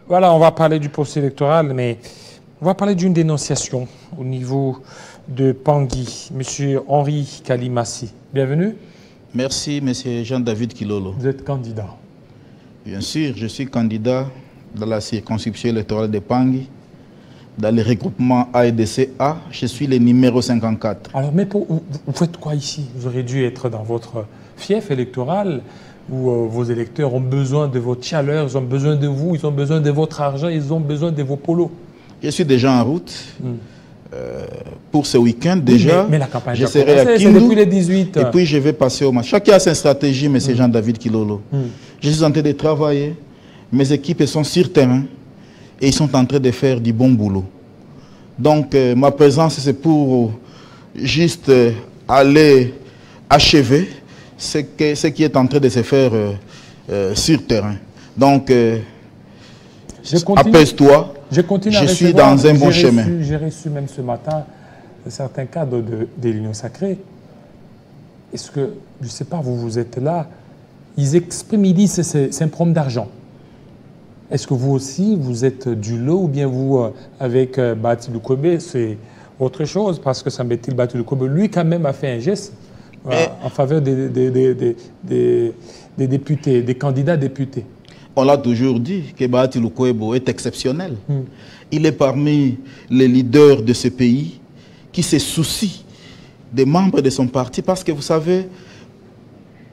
Voilà, on va parler du procès électoral, mais on va parler d'une dénonciation au niveau de Pangui. Monsieur Henri Kalimassi, bienvenue. Merci, monsieur Jean-David Kilolo. Vous êtes candidat. Bien sûr, je suis candidat dans la circonscription électorale de Pangui, dans le regroupement AEDCA. Je suis le numéro 54. Alors, mais vous faites quoi ici? Vous auriez dû être dans votre fief électoral où vos électeurs ont besoin de votre chaleur, ils ont besoin de vous, ils ont besoin de votre argent, ils ont besoin de vos polos. Je suis déjà en route. Pour ce week-end déjà, oui, mais la campagne je serai à Kindu, depuis les 18. Et puis je vais passer au match. Chacun a sa stratégie, M. Jean-David Kilolo. Je suis en train de travailler, mes équipes sont sur terrain et ils sont en train de faire du bon boulot. Donc ma présence, c'est pour juste aller achever ce qui est en train de se faire sur terrain. Donc apaise-toi. Je suis dans un bon chemin. J'ai reçu même ce matin certains cadres de l'Union Sacrée. Est-ce que, je ne sais pas, vous êtes là, ils expriment, ils disent c'est un problème d'argent. Est-ce que vous aussi, vous êtes du lot ou bien vous, avec Bahati Lukwebe, c'est autre chose? Parce que Sambeti Bahati Lukwebe, lui, quand même, a fait un geste en faveur des députés, des candidats députés. On l'a toujours dit que Bahati Lukwebe est exceptionnel. Il est parmi les leaders de ce pays qui se soucient des membres de son parti. Parce que vous savez,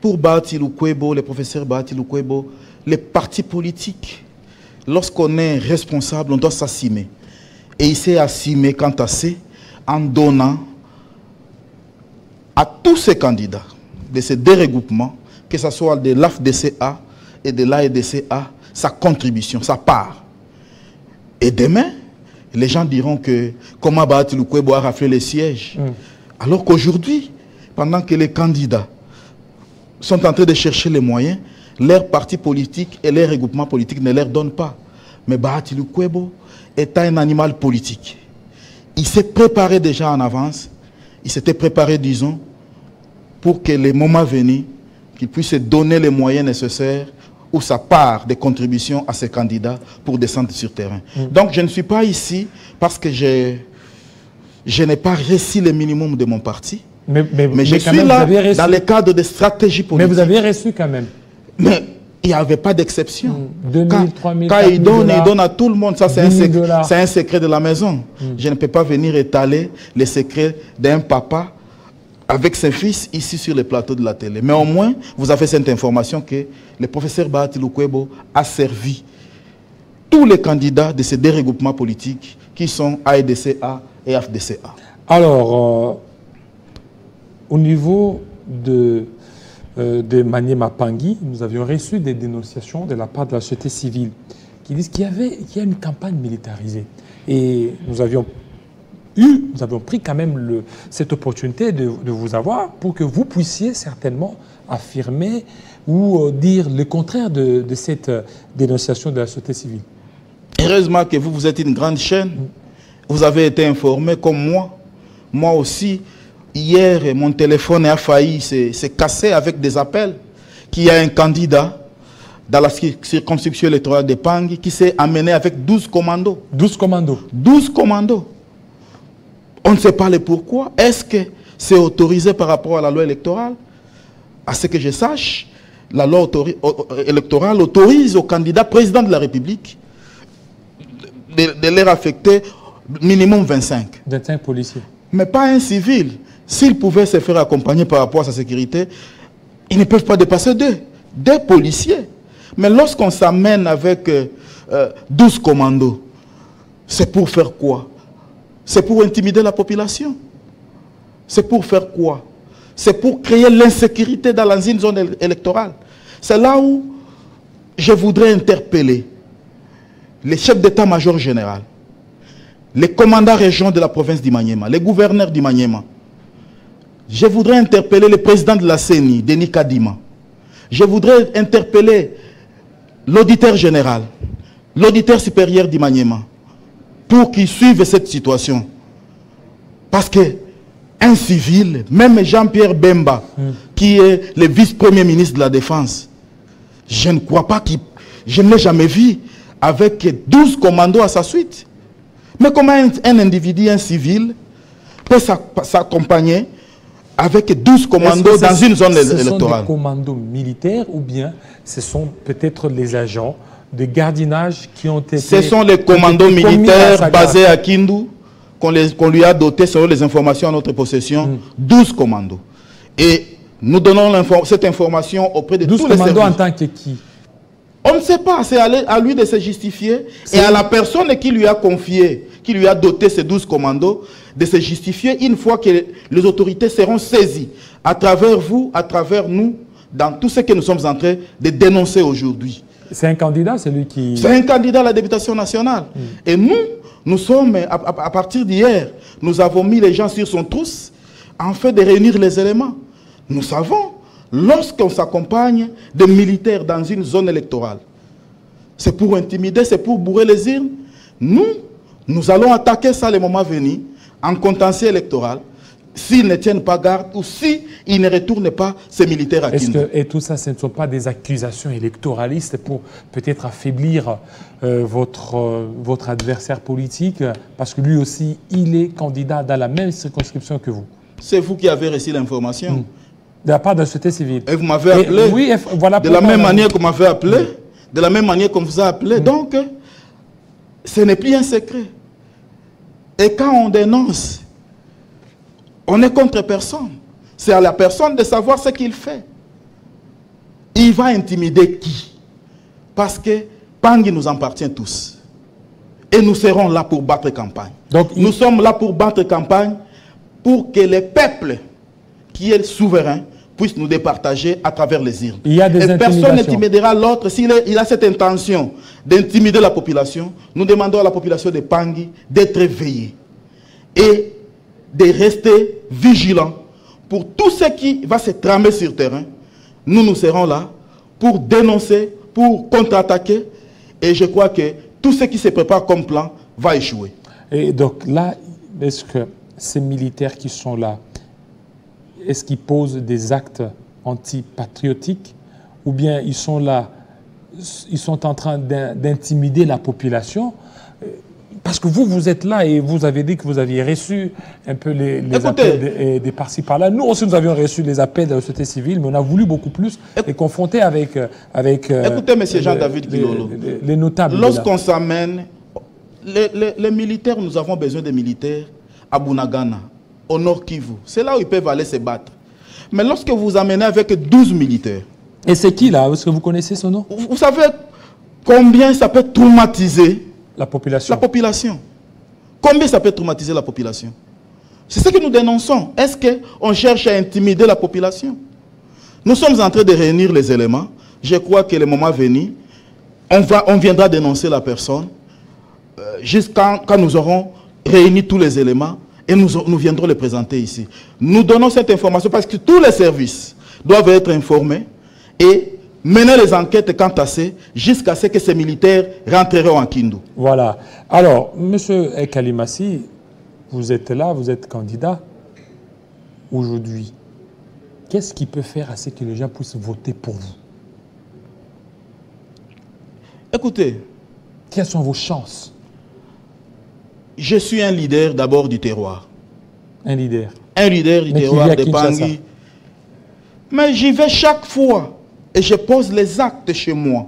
pour Bahati Lukwebe, le professeur Bahati Lukwebe, les partis politiques, lorsqu'on est responsable, on doit s'assumer. Et il s'est assumé quant à ça en donnant à tous ces candidats de ces deux regroupements, que ce soit de l'AFDCA et de l'AEDCA, sa contribution, sa part. Et demain, les gens diront que comment Bahati Lukwebe a raflé les sièges. Alors qu'aujourd'hui, pendant que les candidats sont en train de chercher les moyens, leurs partis politiques et leurs regroupements politiques ne leur donnent pas. Mais Bahati Lukwebe est un animal politique. Il s'est préparé déjà en avance, il s'était préparé, disons, pour que les moments venus, qu'il puisse donner les moyens nécessaires ou sa part de contribution à ces candidats pour descendre sur terrain. Donc je ne suis pas ici parce que je n'ai pas reçu le minimum de mon parti, mais je suis là dans le cadre de stratégie politique. Mais vous avez reçu quand même. Mais il n'y avait pas d'exception. 2 000, 3 000, quand il donne à tout le monde. Ça, c'est un secret de la maison. Je ne peux pas venir étaler les secrets d'un papa avec ses fils ici sur le plateau de la télé. Mais au moins, vous avez cette information que le professeur Bahati Lukwebe a servi tous les candidats de ces deux regroupements politiques qui sont AEDCA et AFDCA. Alors, au niveau de Maniema Pangui, nous avions reçu des dénonciations de la part de la société civile qui disent qu'il y a une campagne militarisée. Et nous avions pris quand même cette opportunité de vous avoir pour que vous puissiez certainement affirmer ou dire le contraire de cette dénonciation de la société civile. Heureusement que vous êtes une grande chaîne. Vous avez été informé comme moi. Moi aussi, hier, mon téléphone a failli se casser avec des appels qu'il y a un candidat dans la circonscription électorale de Pangui qui s'est amené avec 12 commandos. 12 commandos. 12 commandos. On ne sait pas le pourquoi. Est-ce que c'est autorisé par rapport à la loi électorale? À ce que je sache, la loi électorale autorise au candidat président de la République de leur affecter minimum 25. 25 policiers. Mais pas un civil. S'ils pouvaient se faire accompagner par rapport à sa sécurité, ils ne peuvent pas dépasser deux policiers. Mais lorsqu'on s'amène avec 12 commandos, c'est pour faire quoi? C'est pour intimider la population. C'est pour faire quoi? C'est pour créer l'insécurité dans une zone électorale. C'est là où je voudrais interpeller les chefs d'état-major général, les commandants régions de la province d'Imaniema, les gouverneurs d'Imaniema. Je voudrais interpeller le président de la CENI, Denis Kadima. Je voudrais interpeller l'auditeur général, l'auditeur supérieur d'Imaniema, pour qu'ils suivent cette situation. Parce que un civil, même Jean-Pierre Bemba, qui est le vice-premier ministre de la Défense, je ne crois pas qu'il... Je ne l'ai jamais vu avec 12 commandos à sa suite. Mais comment un individu, un civil, peut s'accompagner avec 12 commandos dans une zone électorale? Ce sont des commandos militaires ou bien ce sont peut-être les agents de gardiennage qui ont été... Ce sont les commandos militaires basés à Kindu qu'on lui a doté selon les informations à notre possession, 12 commandos. Et nous donnons cette information auprès de tous les services. 12 commandos en tant que qui? On ne sait pas, c'est à lui de se justifier et à la personne qui lui a confié, qui lui a doté ces 12 commandos, de se justifier une fois que les autorités seront saisies, à travers vous, à travers nous, dans tout ce que nous sommes en train de dénoncer aujourd'hui. C'est un candidat, c'est lui qui... C'est un candidat à la députation nationale. Et nous sommes, à partir d'hier, nous avons mis les gens sur son trousse, en fait de réunir les éléments. Nous savons, lorsqu'on s'accompagne de militaires dans une zone électorale, c'est pour intimider, c'est pour bourrer les urnes. Nous allons attaquer ça le moment venu, en contentieux électoral, s'ils ne tiennent pas garde ou s'ils ne retournent pas ces militaires à Kindu. Et tout ça, ce ne sont pas des accusations électoralistes pour peut-être affaiblir votre adversaire politique, parce que lui aussi, il est candidat dans la même circonscription que vous. C'est vous qui avez reçu l'information. De la part de la société civile. Et vous m'avez appelé. Oui, voilà de la même manière qu'on m'avait appelé, de la même manière qu'on vous a appelé. Donc, ce n'est plus un secret. Et quand on dénonce, on est contre personne. C'est à la personne de savoir ce qu'il fait. Il va intimider qui? Parce que Pangui nous appartient tous. Et nous serons là pour battre campagne. Donc, nous sommes là pour battre campagne pour que les peuples qui est souverain puissent nous départager à travers les urnes. Et personne n'intimidera l'autre s'il a cette intention d'intimider la population. Nous demandons à la population de Pangui d'être éveillée et de rester vigilants pour tout ce qui va se tramer sur terrain. Nous serons là pour dénoncer, pour contre-attaquer. Et je crois que tout ce qui se prépare comme plan va échouer. Et donc là, est-ce que ces militaires qui sont là, est-ce qu'ils posent des actes antipatriotiques ou bien ils sont là, ils sont en train d'intimider la population? Parce que vous êtes là et vous avez dit que vous aviez reçu un peu les appels des par-ci par-là. Nous aussi, nous avions reçu les appels de la société civile, mais on a voulu beaucoup plus les confronter avec écoutez, M. Jean-David Kilolo, les notables. Lorsqu'on s'amène, les militaires, nous avons besoin des militaires à Bunagana, au Nord Kivu. C'est là où ils peuvent aller se battre. Mais lorsque vous amenez avec 12 militaires... Et c'est qui là? Est-ce que vous connaissez son nom? Vous savez combien ça peut traumatiser la population? La population. Combien ça peut traumatiser la population? C'est ce que nous dénonçons. Est-ce qu'on cherche à intimider la population? Nous sommes en train de réunir les éléments. Je crois que le moment venu, on viendra dénoncer la personne jusqu'à quand nous aurons réuni tous les éléments. Et nous viendrons les présenter ici. Nous donnons cette information parce que tous les services doivent être informés et mener les enquêtes quant à ces, jusqu'à ce que ces militaires rentreront en Kindu. Voilà. Alors, M. Kalimassi, vous êtes là, vous êtes candidat. Aujourd'hui, qu'est-ce qui peut faire à ce que les gens puissent voter pour vous? Écoutez. Quelles sont vos chances? Je suis un leader d'abord du terroir. Un leader? Un leader du terroir de Pangui. Mais j'y vais chaque fois et je pose les actes chez moi.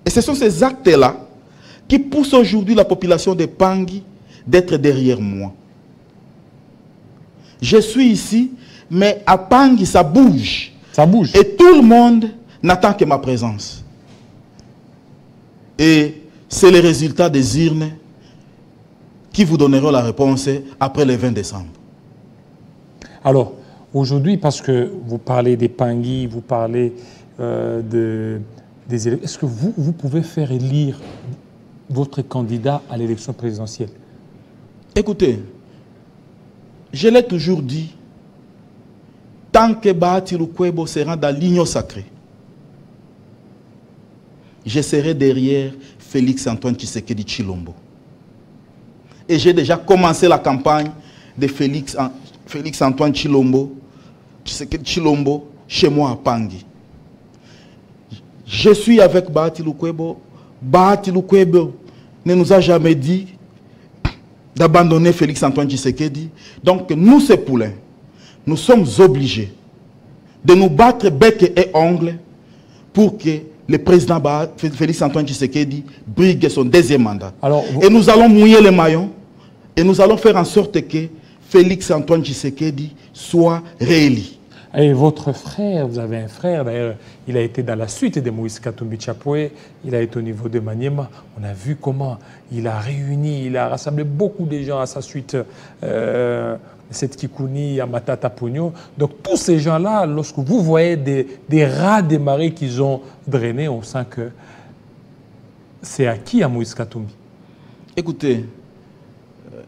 Et ce sont ces actes-là qui poussent aujourd'hui la population de Pangui d'être derrière moi. Je suis ici, mais à Pangui, ça bouge. Ça bouge. Et tout le monde n'attend que ma présence. Et c'est le résultat des urnes qui vous donneront la réponse après le 20 décembre. Alors, aujourd'hui, parce que vous parlez des Pangui, vous parlez des élections, est-ce que vous pouvez faire élire votre candidat à l'élection présidentielle? Écoutez, je l'ai toujours dit, tant que Bahati Lukwebo sera dans l'union sacrée, je serai derrière Félix-Antoine Tshisekedi Tshilombo. Et j'ai déjà commencé la campagne de Félix-Antoine Tshisekedi Tshilombo chez moi à Pangui. Je suis avec Bahati Lukwebo Bahati Lukwebo ne nous a jamais dit d'abandonner Félix Antoine Tshisekedi. Donc nous, ces poulains, nous sommes obligés de nous battre bec et ongles pour que le président Félix Antoine Tshisekedi brigue son deuxième mandat. Alors, et nous allons mouiller les maillons et nous allons faire en sorte que Félix Antoine Tshisekedi soit réélu. Et votre frère, vous avez un frère, d'ailleurs, il a été dans la suite de Moïse Katumbi Chapwe, il a été au niveau de Maniema. On a vu comment il a réuni, il a rassemblé beaucoup de gens à sa suite, cette Kikouni, Amatata Pogno. Donc tous ces gens-là, lorsque vous voyez des rats des marées qu'ils ont drainés, on sent que c'est acquis à Moïse Katumbi. Écoutez,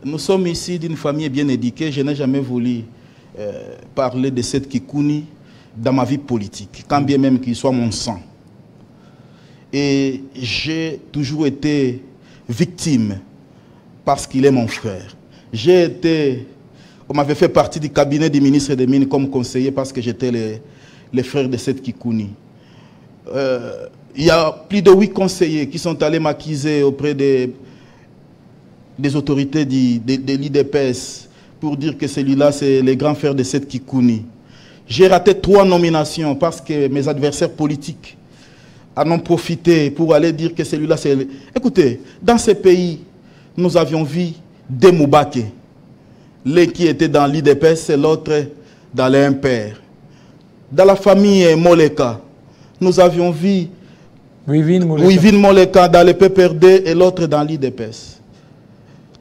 nous sommes ici d'une famille bien éduquée, je n'ai jamais voulu parler de cette Kikouni dans ma vie politique, quand bien même qu'il soit mon sang. Et j'ai toujours été victime parce qu'il est mon frère. On m'avait fait partie du cabinet du ministre des Mines comme conseiller parce que j'étais le frère de cette Kikouni. Il y a plus de 8 conseillers qui sont allés m'accuser auprès des autorités de l'IDPS pour dire que celui-là, c'est le grand frère de cette Kikouni. J'ai raté 3 nominations parce que mes adversaires politiques en ont profité pour aller dire que celui-là, c'est... Écoutez, dans ce pays, nous avions vu des Moubake. L'un qui était dans l'IDPS et l'autre dans l'IMPR. Dans la famille Moleka, nous avions vu Wivine Moleka dans le PPRD et l'autre dans l'IDPS.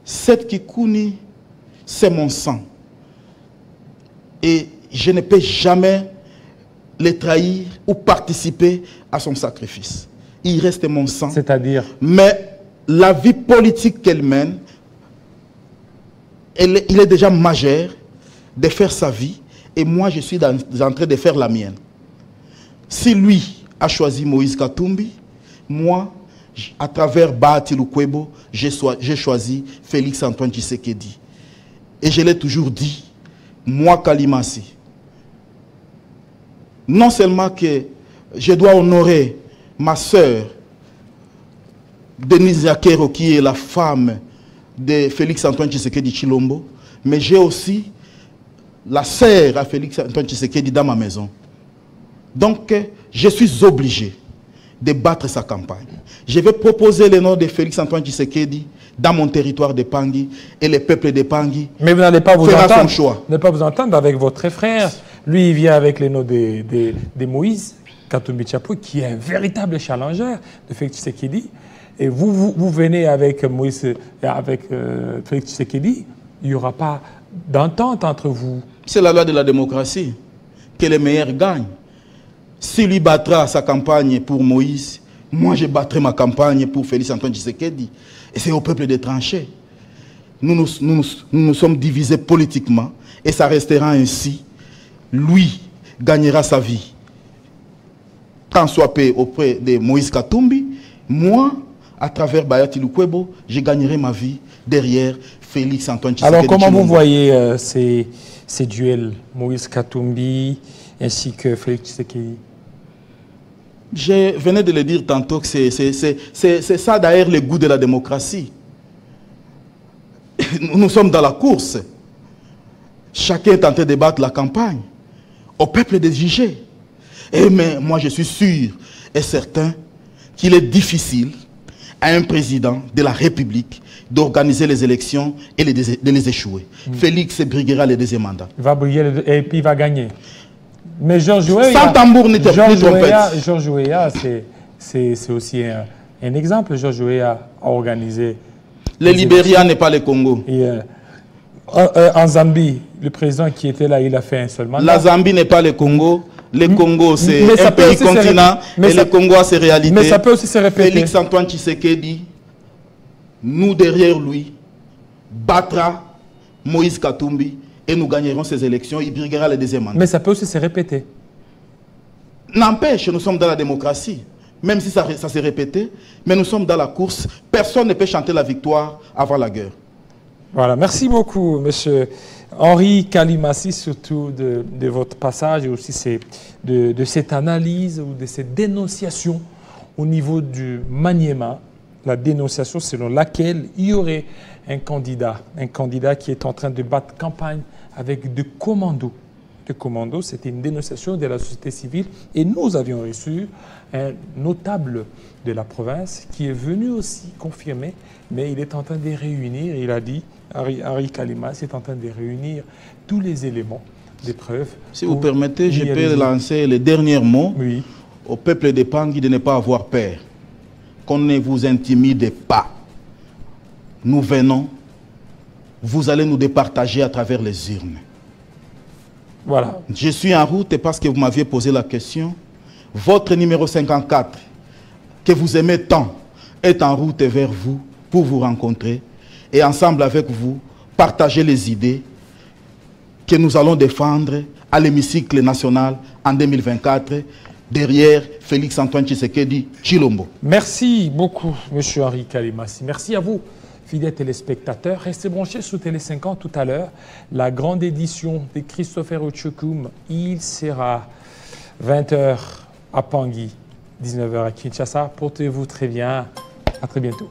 Cette Kikouni, c'est mon sang. Et je ne peux jamais le trahir ou participer à son sacrifice. Il reste mon sang. C'est-à-dire? Mais la vie politique qu'elle mène, il est déjà majeur de faire sa vie et moi je suis en train de faire la mienne. Si lui a choisi Moïse Katumbi, moi, à travers Bahati Lukwebo, j'ai choisi Félix Antoine Tshisekedi. Et je l'ai toujours dit, moi Kalimasi, non seulement que je dois honorer ma sœur, Denise Yakero, qui est la femme de Félix Antoine Tshisekedi Chilombo, mais j'ai aussi la sœur à Félix Antoine Tshisekedi dans ma maison. Donc, je suis obligé de battre sa campagne. Je vais proposer le nom de Félix Antoine Tshisekedi dans mon territoire de Pangui et le peuple de Pangui. Mais vous n'allez pas vous entendre. Son choix. Vous n'allez pas vous entendre avec votre frère. Lui, il vient avec le nom de Moïse Katumbi Chapwe, qui est un véritable challenger de Félix Tshisekedi. Et vous venez avec Moïse, avec Félix Tshisekedi, il n'y aura pas d'entente entre vous. C'est la loi de la démocratie, que les meilleurs gagnent. Si lui battra sa campagne pour Moïse, moi je battrai ma campagne pour Félix Antoine Tshisekedi. Et c'est au peuple de trancher. Nous nous sommes divisés politiquement et ça restera ainsi. Lui gagnera sa vie, tant soit peu auprès de Moïse Katumbi. Moi, à travers Bahati Lukwebo, je gagnerai ma vie derrière Félix Antoine Tshisekedi. Alors comment vous voyez ces duels, Moïse Katumbi ainsi que Félix Tshisekedi? Je venais de le dire tantôt que c'est ça d'ailleurs le goût de la démocratie. Nous sommes dans la course. Chacun est en train de battre la campagne. Au peuple de juger. Mais moi je suis sûr et certain qu'il est difficile à un président de la République d'organiser les élections et de les échouer. Félix briguera le deuxième mandat. Il va briguer et puis il va gagner. Mais Georges Weah, sans tambour ni trompette. Georges Weah, c'est aussi un exemple. Georges Weah a organisé. Le Libéria n'est pas le Congo. Et, en Zambie, le président qui était là, il a fait un seul mandat. La Zambie n'est pas le Congo. Le Congo, c'est un pays continent. Et le Congo a ses réalités. Mais ça peut aussi se répéter. Félix Antoine Tshisekedi, nous derrière lui, battra Moïse Katumbi. Et nous gagnerons ces élections, il briguera le deuxième mandat. Mais ça peut aussi se répéter. N'empêche, nous sommes dans la démocratie. Même si ça s'est répété, mais nous sommes dans la course. Personne ne peut chanter la victoire avant la guerre. Voilà, merci beaucoup, monsieur Henri Kalimassi, surtout de votre passage et aussi de cette analyse ou de cette dénonciation au niveau du Maniema, la dénonciation selon laquelle il y aurait un candidat qui est en train de battre campagne avec des commandos. Des commandos, c'était une dénonciation de la société civile et nous avions reçu un notable de la province qui est venu aussi confirmer, mais il est en train de réunir, il a dit, Henri Kalimas est en train de réunir tous les éléments des preuves. Si vous permettez, je peux lancer les derniers mots au peuple de Pangui de ne pas avoir peur. Qu'on ne vous intimide pas. Nous venons, vous allez nous départager à travers les urnes. Voilà. Je suis en route parce que vous m'aviez posé la question. Votre numéro 54, que vous aimez tant, est en route vers vous pour vous rencontrer et ensemble avec vous, partager les idées que nous allons défendre à l'hémicycle national en 2024 derrière Félix-Antoine Tshisekedi Tshilombo. Merci beaucoup, M. Henri Kalimas. Merci à vous, fidèles téléspectateurs. Restez branchés sur Télé 50 tout à l'heure. La grande édition de Christopher Ochokum, il sera 20h à Pangui, 19h à Kinshasa. Portez-vous très bien. À très bientôt.